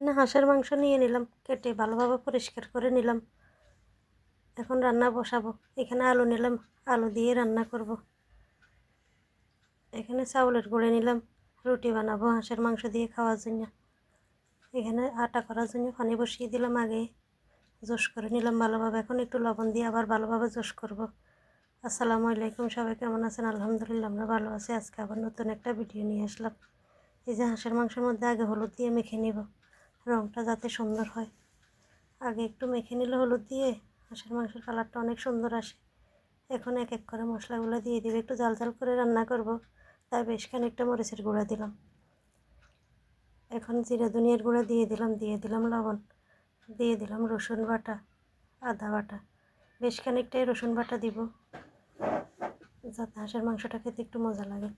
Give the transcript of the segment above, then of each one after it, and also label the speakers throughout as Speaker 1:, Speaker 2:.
Speaker 1: না, হাঁসের মাংস নিয়ে নিলাম, কেটে ভালোভাবে পরিষ্কার করে নিলাম। এখন রান্না বসাবো। এখানে আলু নিলাম, আলু দিয়ে রান্না করব। এখানে চাউলের গুঁড়ো নিলাম, রুটি বানাবো হাঁসের মাংস দিয়ে খাওয়ার জন্য। এখানে আটা করার জন্য পানি বসিয়ে দিলাম, আগে জোশ করে নিলাম ভালোভাবে। এখন একটু লবণ দিয়ে আবার ভালোভাবে জোশ করব। আসসালামু আলাইকুম, সবাই কেমন আছেন? আলহামদুলিল্লাহ, আমরা ভালো আছি। আজকে আবার নতুন একটা ভিডিও নিয়ে আসলাম। এই যে হাঁসের মাংসের মধ্যে আগে হলুদ দিয়ে মেখে নিব, রঙটা যাতে সুন্দর হয়। আগে একটু মেখে নিলে হলুদ দিয়ে হাঁসের মাংসের কালারটা অনেক সুন্দর আসে। এখন এক এক করে মশলাগুলো দিয়ে দিবে, একটু জাল জাল করে রান্না করব, তাই বেশ খানিকটা মরিচের গুঁড়া দিলাম। এখন জিরা ধনিয়ার গুঁড়া দিয়ে দিলাম লবণ, দিয়ে দিলাম রসুন বাটা, আদা বাটা। বেশ খানিকটাই রসুন বাটা দিব, যাতে হাঁসের মাংসটা খেতে একটু মজা লাগে।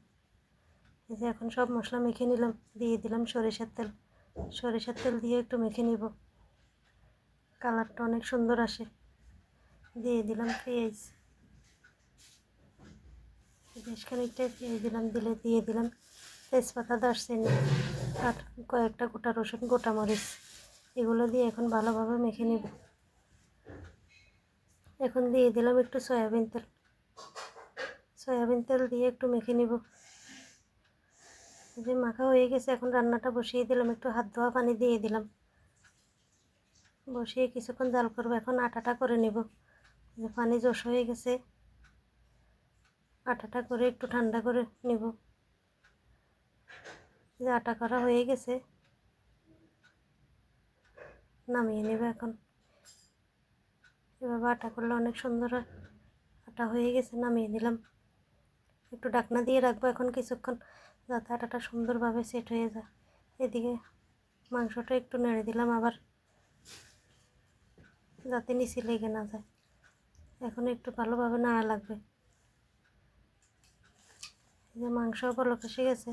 Speaker 1: এই যে এখন সব মশলা মেখে নিলাম, দিয়ে দিলাম সরিষার তেল। সরিষার তেল দিয়ে একটু মেখে নিব, কালারটা অনেক সুন্দর আসে। দিয়ে দিলাম পেঁয়াজ, বেশ খানিকটাই পেঁয়াজ দিলাম। দিয়ে দিলাম তেজপাতা, দারচিনি আর কয়েকটা গোটা রসুন, গোটা মরিচ। এগুলো দিয়ে এখন ভালোভাবে মেখে নেব। এখন দিয়ে দিলাম একটু সয়াবিন তেল। সয়াবিন তেল দিয়ে একটু মেখে নিব। যে মাখা হয়ে গেছে, এখন রান্নাটা বসিয়ে দিলাম। একটু হাত ধোয়া পানি দিয়ে দিলাম, বসিয়ে কিছুক্ষণ জাল করবো। এখন আটাটা করে নেব। যে পানি জোশ হয়ে গেছে, আটাটা করে একটু ঠান্ডা করে নেব। যে আটা করা হয়ে গেছে, নামিয়ে নেব। এখন এভাবে আটা করলে অনেক সুন্দর হয়। আটা হয়ে গেছে, নামিয়ে নিলাম। একটু ঢাকনা দিয়ে রাখবো এখন কিছুক্ষণ, যাতে আটাটা সুন্দরভাবে সেট হয়ে যায়। এদিকে মাংসটা একটু নেড়ে দিলাম আবার, যাতে নিচে লেগে না যায়। এখন একটু ভালোভাবে নাড়া লাগবে। এই যে মাংস বলক এসে গেছে,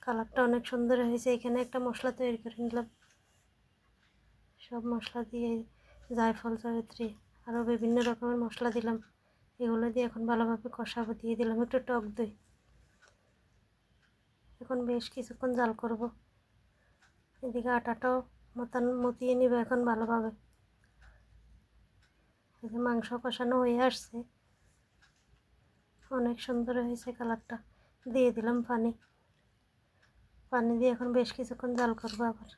Speaker 1: কালারটা অনেক সুন্দর হয়েছে। এখানে একটা মশলা তৈরি করে নিলাম, সব মশলা দিয়ে জায়ফল, জয়িত্রী আরও বিভিন্ন রকমের মশলা দিলাম। এগুলো দিয়ে এখন ভালোভাবে কষাবো। দিয়ে দিলাম একটু টক দই। এখন বেশ কিছুক্ষণ জাল করব। এদিকে আটাটাও মতিয়ে নিব এখন ভালোভাবে। এই যে মাংস কষানো হয়ে আসছে, অনেক সুন্দর হয়েছে কালারটা। দিয়ে দিলাম পানি। পানি দিয়ে এখন বেশ কিছুক্ষণ জাল করবো আবার।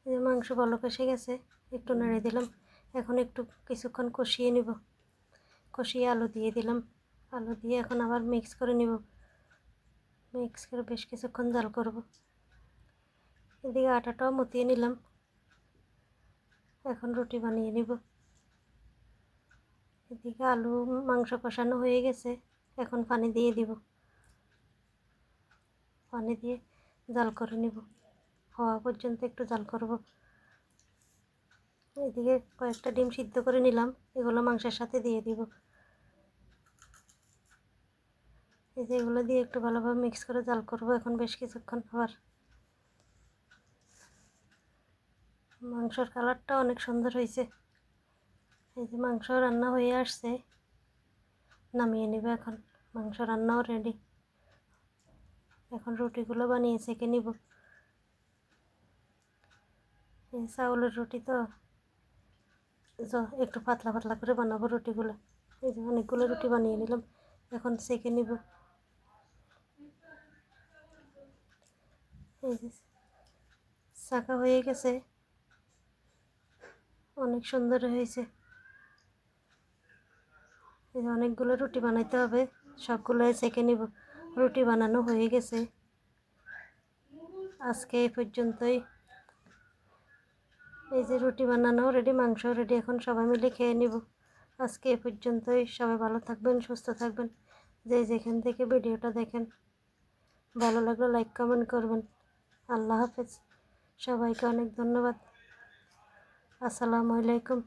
Speaker 1: এই যে মাংস বলক এসে গেছে, একটু নেড়ে দিলাম। এখন একটু কিছুক্ষণ কষিয়ে নিব। কষিয়ে আলু দিয়ে দিলাম। আলু দিয়ে এখন আবার মিক্স করে নিব। মিক্স করে বেশ কিছুক্ষণ জাল করব। এদিকে আটাটাও মতিয়ে নিলাম। এখন রুটি বানিয়ে নিব। এদিকে আলু মাংস কষানো হয়ে গেছে, এখন পানি দিয়ে দিব। পানি দিয়ে জাল করে নিব, হওয়া পর্যন্ত একটু জাল করব। এদিকে কয়েকটা ডিম সিদ্ধ করে নিলাম, এগুলো মাংসের সাথে দিয়ে দিব। এই যে এগুলো দিয়ে একটু ভালোভাবে মিক্স করে জাল করব এখন বেশ কিছুক্ষণ। আবার মাংসর কালারটা অনেক সুন্দর হয়েছে। এই যে মাংস রান্না হয়ে আসছে, নামিয়ে নেব এখন। মাংস রান্নাও রেডি। এখন রুটিগুলো বানিয়ে সেঁকে নিব। এই চাউলের রুটি তো একটু পাতলা পাতলা করে বানাবো রুটিগুলো। এই যে অনেকগুলো রুটি বানিয়ে নিলাম, এখন সেঁকে নিব। এই যে শাঁকা হয়ে গেছে, অনেক সুন্দর হয়েছে। এই যে অনেকগুলো রুটি বানাইতে হবে, সবগুলো সেঁকে নিব। রুটি বানানো হয়ে গেছে। আজকে এই পর্যন্তই। এই যে রুটি বানানো রেডি, মাংস রেডি। এখন সবাই মিলে খেয়ে নিব। আজকে এই পর্যন্তই। সবাই ভালো থাকবেন, সুস্থ থাকবেন। যে যেখান থেকে ভিডিওটা দেখেন, ভালো লাগলে লাইক কমেন্ট করবেন। আল্লাহ হাফেজ। সবাইকে অনেক ধন্যবাদ। আসসালামু আলাইকুম।